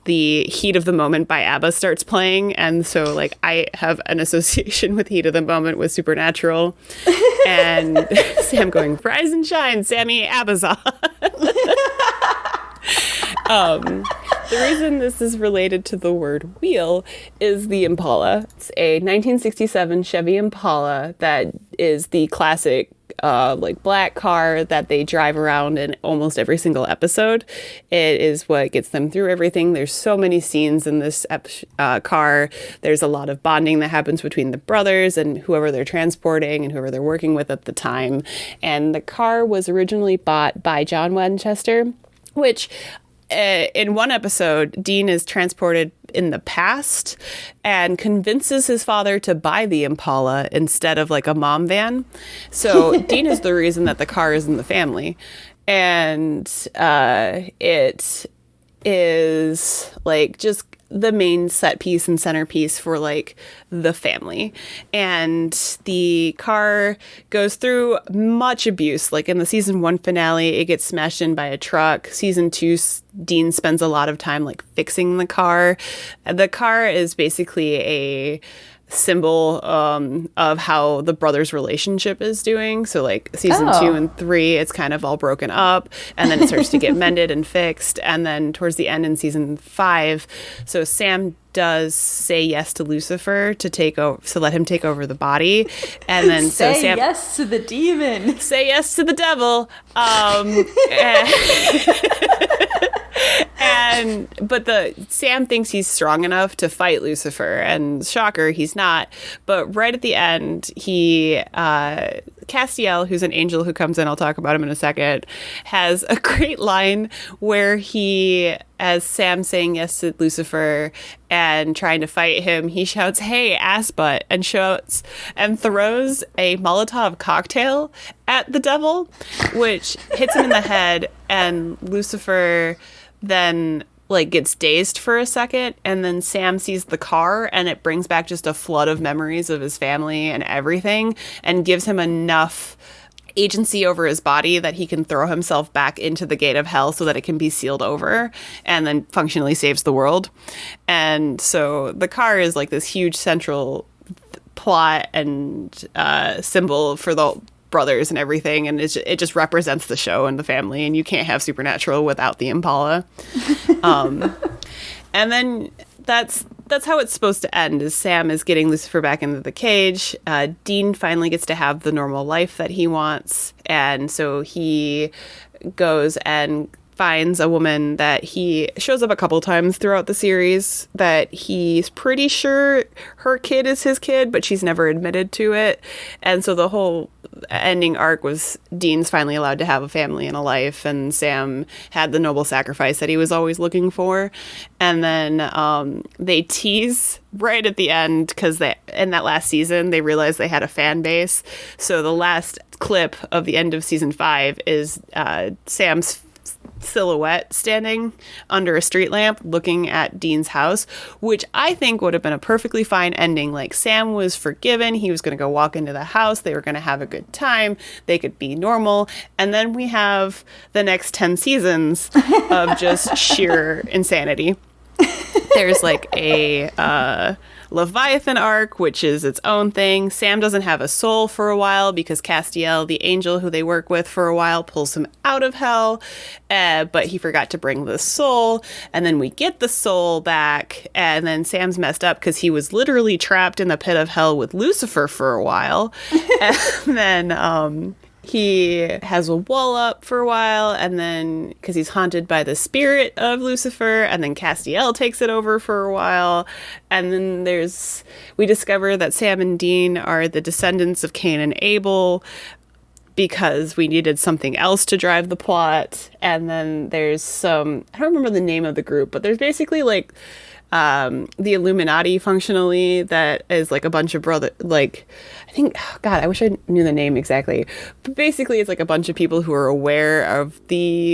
the Heat of the Moment by ABBA starts playing. And so like, I have an association with Heat of the Moment with Supernatural. And Sam going, rise and shine, Sammy, ABBA's on. The reason this is related to the word wheel is the Impala. It's a 1967 Chevy Impala that is the classic like black car that they drive around in almost every single episode. It is what gets them through everything. There's so many scenes in this car. There's a lot of bonding that happens between the brothers and whoever they're transporting and whoever they're working with at the time. And the car was originally bought by John Winchester, which in one episode, Dean is transported in the past and convinces his father to buy the Impala instead of like a mom van. So Dean is the reason that the car is in the family. And it is like just the main set piece and centerpiece for like the family. And the car goes through much abuse. Like in the season 1 finale, it gets smashed in by a truck. Season 2, Dean spends a lot of time like fixing the car. The car is basically a symbol of how the brothers' relationship is doing. So like season 2 and 3, it's kind of all broken up, and then it starts to get mended and fixed. And then towards the end in season 5, so Sam does say yes to Lucifer to take over, so let him take over the body. And then so say Sam, yes to the demon. Say yes to the devil. But Sam thinks he's strong enough to fight Lucifer, and shocker, he's not. But right at the end, Castiel, who's an angel who comes in, I'll talk about him in a second, has a great line where he, as Sam saying yes to Lucifer and trying to fight him, he shouts, "Hey, ass butt," and shouts and throws a Molotov cocktail at the devil, which hits him in the head, and Lucifer then gets dazed for a second, and then Sam sees the car, and it brings back just a flood of memories of his family and everything, and gives him enough agency over his body that he can throw himself back into the gate of hell so that it can be sealed over, and then functionally saves the world. And so the car is this huge central plot and symbol for the brothers and everything, and it just represents the show and the family, and you can't have Supernatural without the Impala. And then that's how it's supposed to end, is Sam is getting Lucifer back into the cage. Dean finally gets to have the normal life that he wants, and so he goes and finds a woman that he shows up a couple times throughout the series that he's pretty sure her kid is his kid, but she's never admitted to it. And so the whole ending arc was Dean's finally allowed to have a family and a life, and Sam had the noble sacrifice that he was always looking for. And then they tease right at the end, because in that last season they realized they had a fan base. So the last clip of the end of season 5 is Sam's silhouette standing under a street lamp looking at Dean's house, which I think would have been a perfectly fine ending. Sam was forgiven, he was going to go walk into the house, they were going to have a good time, they could be normal, and then we have the next 10 seasons of just sheer insanity. There's a Leviathan arc, which is its own thing. Sam doesn't have a soul for a while because Castiel, the angel who they work with for a while, pulls him out of hell, but he forgot to bring the soul, and then we get the soul back, and then Sam's messed up because he was literally trapped in the pit of hell with Lucifer for a while. And then he has a wall up for a while, and then because he's haunted by the spirit of Lucifer, and then Castiel takes it over for a while, and then we discover that Sam and Dean are the descendants of Cain and Abel because we needed something else to drive the plot. And then there's I don't remember the name of the group, but there's basically the Illuminati functionally, that is a bunch of I think, God, I wish I knew the name exactly, but basically it's a bunch of people who are aware of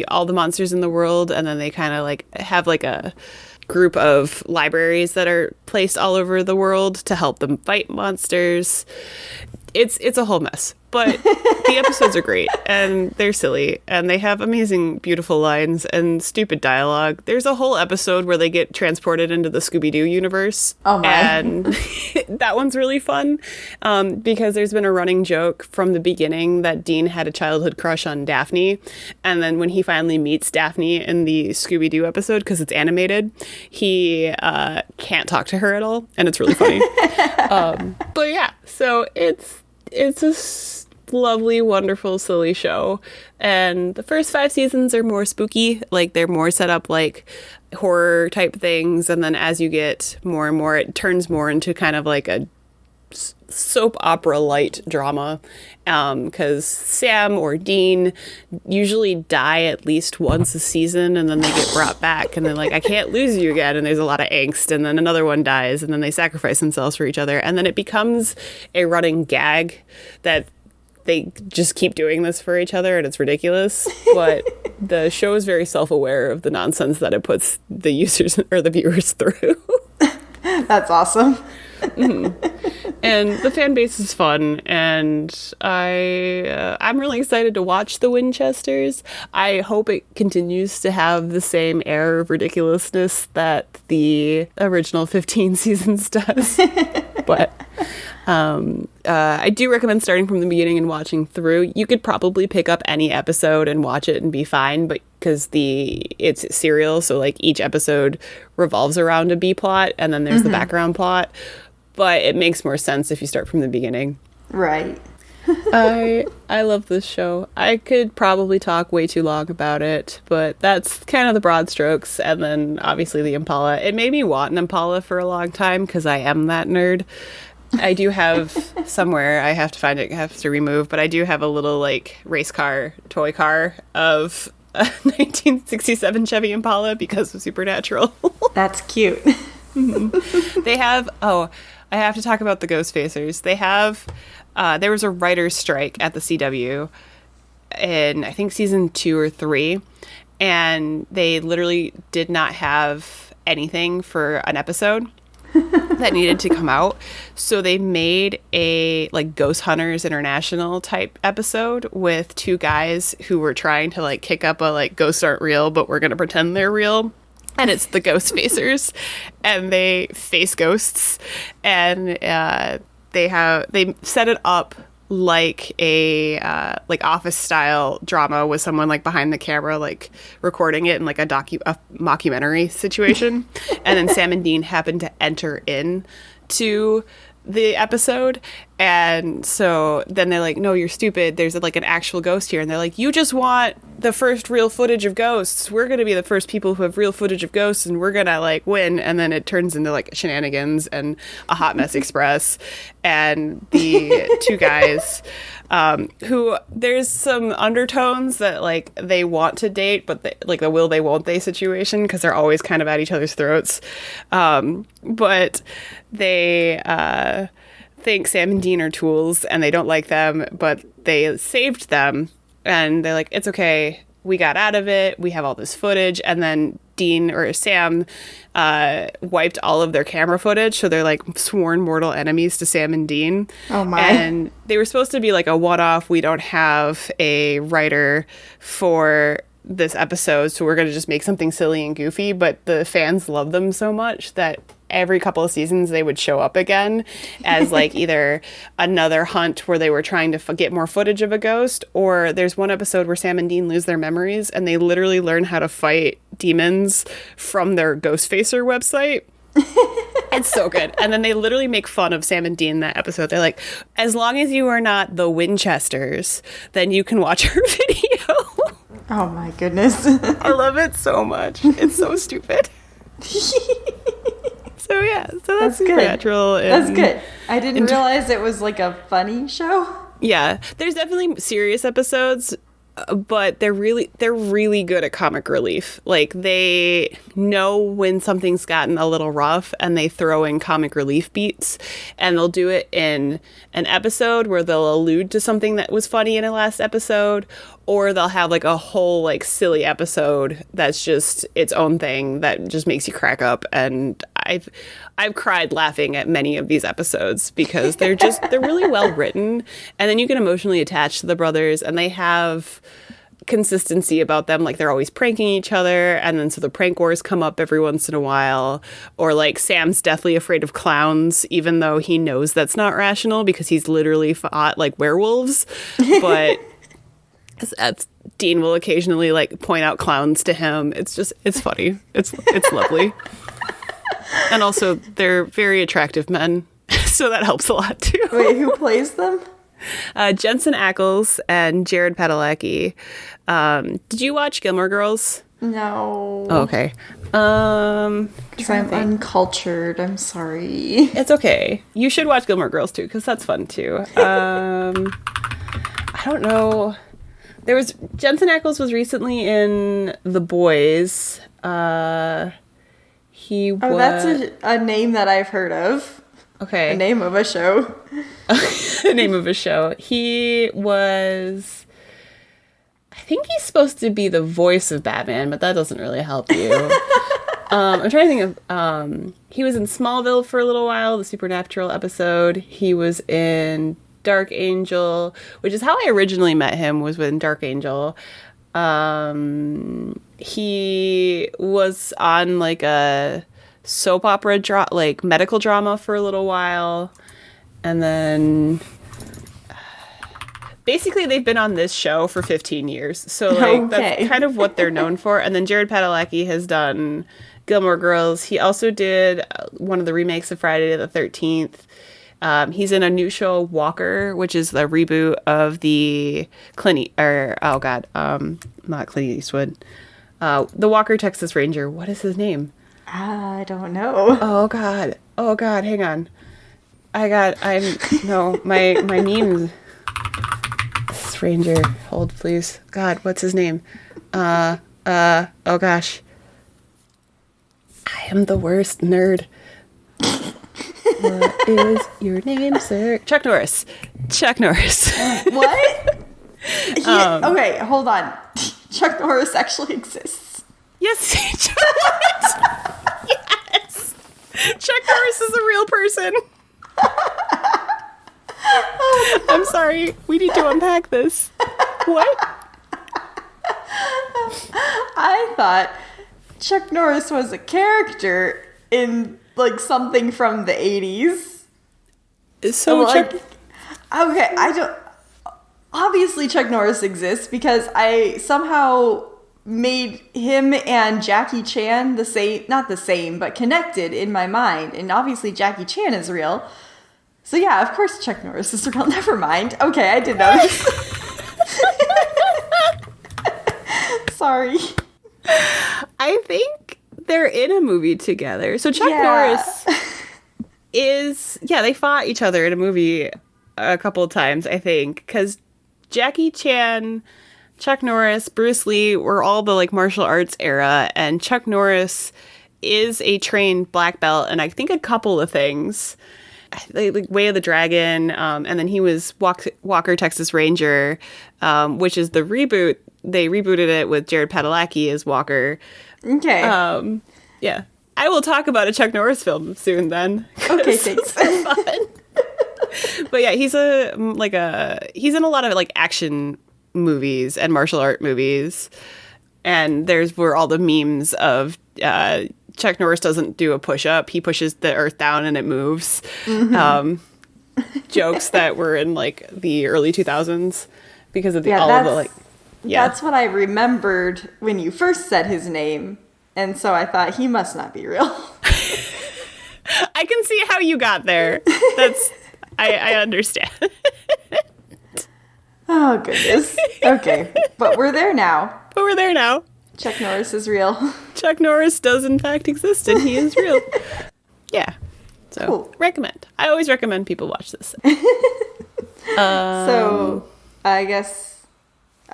all the monsters in the world, and then they kind of have a group of libraries that are placed all over the world to help them fight monsters. It's a whole mess, but the episodes are great, and they're silly, and they have amazing, beautiful lines and stupid dialogue. There's a whole episode where they get transported into the Scooby-Doo universe. Oh my. And that one's really fun, because there's been a running joke from the beginning that Dean had a childhood crush on Daphne, and then when he finally meets Daphne in the Scooby-Doo episode, because it's animated, he can't talk to her at all, and it's really funny. But yeah, so it's a lovely, wonderful, silly show. And the first 5 seasons are more spooky. They're more set up horror type things. And then as you get more and more, it turns more into kind of a soap opera light drama. Because Sam or Dean usually die at least once a season, and then they get brought back, and they're I can't lose you again, and there's a lot of angst, and then another one dies, and then they sacrifice themselves for each other, and then it becomes a running gag that they just keep doing this for each other, and it's ridiculous. But the show is very self-aware of the nonsense that it puts the users or the viewers through. That's awesome. And the fan base is fun, and I'm really excited to watch the Winchesters. I hope it continues to have the same air of ridiculousness that the original 15 seasons does. But I do recommend starting from the beginning and watching through. You could probably pick up any episode and watch it and be fine, but because it's serial, so each episode revolves around a B plot, and then there's the background plot. But it makes more sense if you start from the beginning. Right. I love this show. I could probably talk way too long about it, but that's kind of the broad strokes. And then obviously the Impala. It made me want an Impala for a long time because I am that nerd. I do have somewhere, I have to find it, have to remove, but I do have a little like race car, toy car of a 1967 Chevy Impala because of Supernatural. That's cute. They have, I have to talk about the Ghostfacers. They have, there was a writer's strike at the CW in, I think, season 2 or 3, and they literally did not have anything for an episode that needed to come out. So they made a like Ghost Hunters International type episode with 2 guys who were trying to like kick up a like ghosts aren't real, but we're going to pretend they're real. And it's the Ghostfacers, and they face ghosts, and they set it up like a like office style drama with someone like behind the camera like recording it in like a mockumentary situation. And then Sam and Dean happened to enter in to the episode, and so then they're like, no, you're stupid, there's like an actual ghost here. And they're like, you just want the first real footage of ghosts, we're gonna be the first people who have real footage of ghosts, and we're gonna like win. And then it turns into like shenanigans and a hot mess express. And the 2 guys who there's some undertones that like they want to date, but they, like the will they won't they situation, because they're always kind of at each other's throats, but they think Sam and Dean are tools and they don't like them, but they saved them, and they're like, it's okay, we got out of it, we have all this footage. And then Dean or Sam wiped all of their camera footage, so they're like sworn mortal enemies to Sam and Dean. Oh my. And they were supposed to be like a one-off, we don't have a writer for this episode, so we're going to just make something silly and goofy. But the fans love them so much that every couple of seasons they would show up again as like either another hunt where they were trying to get more footage of a ghost, or there's one episode where Sam and Dean lose their memories and they literally learn how to fight demons from their Ghostfacer website. It's so good. And then they literally make fun of Sam and Dean in that episode. They're like, as long as you are not the Winchesters, then you can watch our video. Oh my goodness. I love it so much. It's so stupid. So yeah, so that's Supernatural. That's good. I didn't realize it was like a funny show. Yeah, there's definitely serious episodes, but they're really good at comic relief. Like they know when something's gotten a little rough and they throw in comic relief beats, and they'll do it in an episode where they'll allude to something that was funny in a last episode, or they'll have like a whole like silly episode that's just its own thing that just makes you crack up. And I've cried laughing at many of these episodes because they're really well written, and then you can emotionally attach to the brothers, and they have consistency about them. Like they're always pranking each other, and then so the prank wars come up every once in a while, or like Sam's deathly afraid of clowns even though he knows that's not rational because he's literally fought like werewolves. But Dean will occasionally like point out clowns to him. It's funny. It's lovely. And also they're very attractive men, so that helps a lot too. Wait, who plays them? Jensen Ackles and Jared Padalecki. Did you watch Gilmore Girls? No. Oh, okay. Because I'm uncultured. I'm sorry. It's okay. You should watch Gilmore Girls too, because that's fun too. I don't know. Jensen Ackles was recently in The Boys. That's a name that I've heard of. Okay. A name of a show. The name of a show. He was... I think he's supposed to be the voice of Batman, but that doesn't really help you. I'm trying to think of... he was in Smallville for a little while, the Supernatural episode. He was in Dark Angel, which is how I originally met him, was in Dark Angel. He was on like a soap opera like medical drama for a little while, and then basically they've been on this show for 15 years, so like that's kind of what they're known for. And then Jared Padalecki has done Gilmore Girls. He also did one of the remakes of Friday the 13th, He's in a new show, Walker, which is the reboot of the not Clint Eastwood. The Walker Texas Ranger. What is his name? I don't know. Oh God, hang on. My memes. This Ranger, hold please. God, what's his name? Oh gosh. I am the worst nerd. What is your name, sir? Chuck Norris. What? Okay, hold on. Chuck Norris actually exists. Yes, yes. Chuck Norris is a real person. I'm sorry. We need to unpack this. What? I thought Chuck Norris was a character in like something from the 80s. So like, okay, I don't. Obviously, Chuck Norris exists because I somehow made him and Jackie Chan the same, not the same, but connected in my mind. And obviously, Jackie Chan is real. So yeah, of course, Chuck Norris is real. Never mind. Okay, I did notice. Sorry. I think they're in a movie together. So Chuck Norris is, they fought each other in a movie a couple of times, I think, because Jackie Chan, Chuck Norris, Bruce Lee were all the like martial arts era, and Chuck Norris is a trained black belt, and I think a couple of things. Like Way of the Dragon, and then he was Walker Texas Ranger, which is the reboot. They rebooted it with Jared Padalecki as Walker. Okay. Yeah. I will talk about a Chuck Norris film soon then. Okay, thanks. It's fun. But yeah, he's in a lot of like action movies and martial art movies. And there's where all the memes of Chuck Norris doesn't do a push-up. He pushes the earth down and it moves. Mm-hmm. Jokes that were in like the early 2000s because of That's what I remembered when you first said his name. And so I thought he must not be real. I can see how you got there. I understand. Oh, goodness. Okay. But we're there now. Chuck Norris is real. Chuck Norris does in fact exist, and he is real. Yeah. So, cool. Recommend. I always recommend people watch this. So, I guess...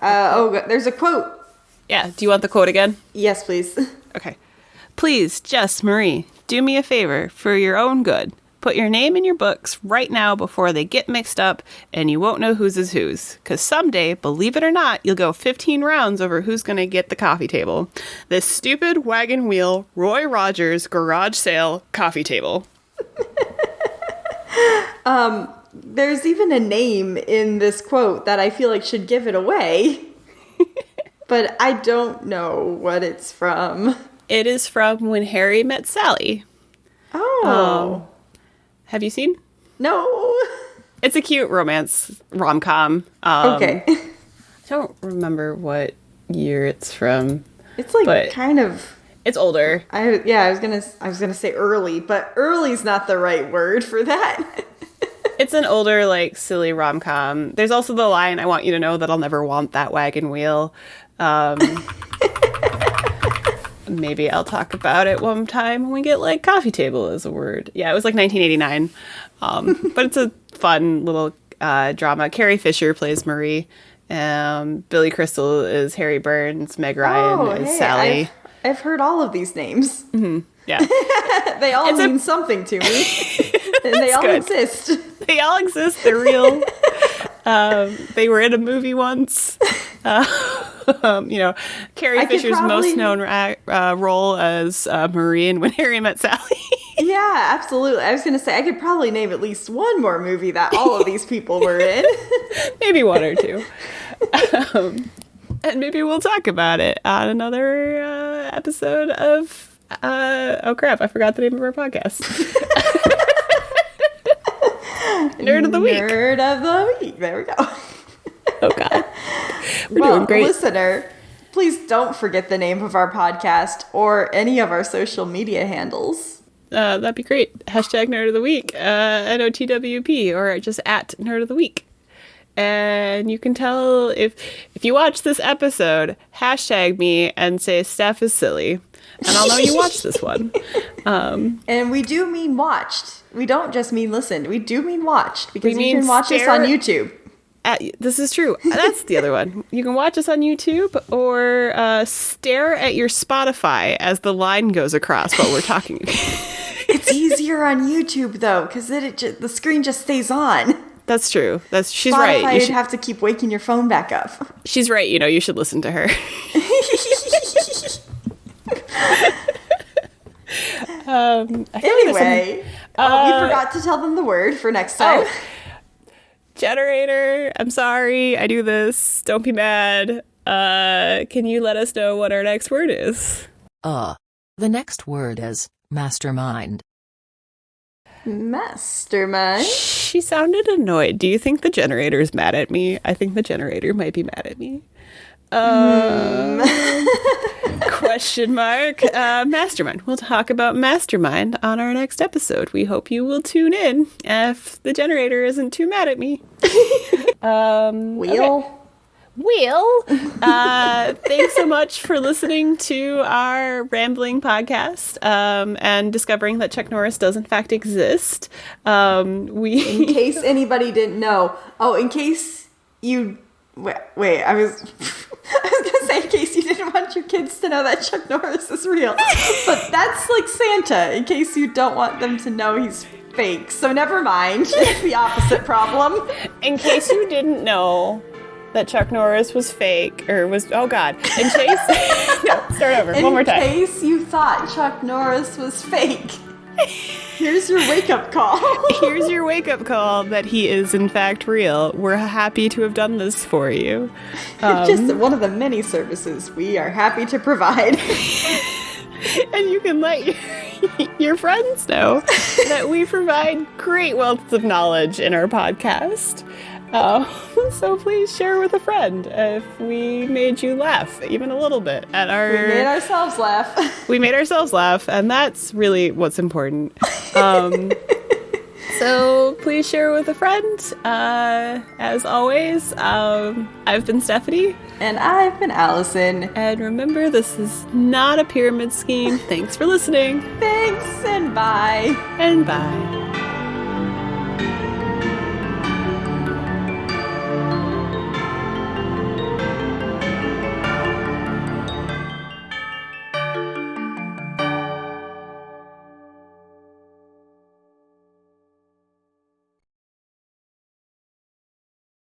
there's a quote. Yeah. Do you want the quote again? Yes, please. Okay. Please, Jess Marie, do me a favor for your own good. Put your name in your books right now before they get mixed up and you won't know whose is whose. Because someday, believe it or not, you'll go 15 rounds over who's going to get the coffee table. This stupid wagon wheel, Roy Rogers garage sale coffee table. There's even a name in this quote that I feel like should give it away. But I don't know what it's from. It is from When Harry Met Sally. Oh. Have you seen? No. It's a cute romance rom-com. Okay. I don't remember what year it's from. It's like kind of. It's older. I was gonna say early, but early's not the right word for that. It's an older, like, silly rom-com. There's also the line, I want you to know that I'll never want that wagon wheel. Maybe I'll talk about it one time when we get, like, coffee table as a word. Yeah, it was, like, 1989. But it's a fun little drama. Carrie Fisher plays Marie. Billy Crystal is Harry Burns. Meg Ryan is Sally. I've heard all of these names. Mm-hmm. Yeah. They all mean something to me. And they all exist. They all exist. They're real. They were in a movie once. Carrie Fisher's most known role as Marie in When Harry Met Sally. Yeah, absolutely. I was going to say, I could probably name at least one more movie that all of these people were in. Maybe one or two. And maybe we'll talk about it on another episode of... oh crap, I forgot the name of our podcast. Nerd of the Week. Nerd of the Week. There we go. Oh god. We're doing great. Listener, please don't forget the name of our podcast or any of our social media handles. that'd be great. Hashtag Nerd of the Week, NOTWP, or just at Nerd of the Week. And you can tell if you watch this episode, hashtag me and say Steph is silly, and I'll know you watched this one. And we do mean watched. We don't just mean listened. We do mean watched, because We you mean can watch us on YouTube. This is true. That's the other one. You can watch us on YouTube or stare at your Spotify as the line goes across while we're talking. It's easier on YouTube, though, because the screen just stays on. That's true. She's Spotify, right. you'd have to keep waking your phone back up. She's right. You should listen to her. Anyway, we forgot to tell them the word for next time. Generator, I'm sorry. I do this. Don't be mad. Can you let us know what our next word is? The next word is mastermind. Mastermind. She sounded annoyed. Do you think the generator is mad at me? I think the generator might be mad at me. Question mark. Mastermind. We'll talk about mastermind on our next episode. We hope you will tune in if the generator isn't too mad at me. Wheel. Thanks so much for listening to our rambling podcast and discovering that Chuck Norris does in fact exist. In case anybody didn't know. Oh, in case you... Wait, I was gonna say in case you didn't want your kids to know that Chuck Norris is real. But that's like Santa, in case you don't want them to know he's fake. So never mind. It's the opposite problem. In case you didn't know that Chuck Norris was fake, or was, oh God, in case, no, start over, one more time. In case you thought Chuck Norris was fake, here's your wake-up call. Here's your wake-up call that he is in fact real. We're happy to have done this for you. Just one of the many services we are happy to provide. And you can let your friends know that we provide great wealths of knowledge in our podcast. So please share with a friend if we made you laugh even a little bit at our... We made ourselves laugh. We made ourselves laugh, and that's really what's important. So please share with a friend. As always, I've been Stephanie. And I've been Allison. And remember, this is not a pyramid scheme. Thanks for listening. Thanks, and bye. And bye.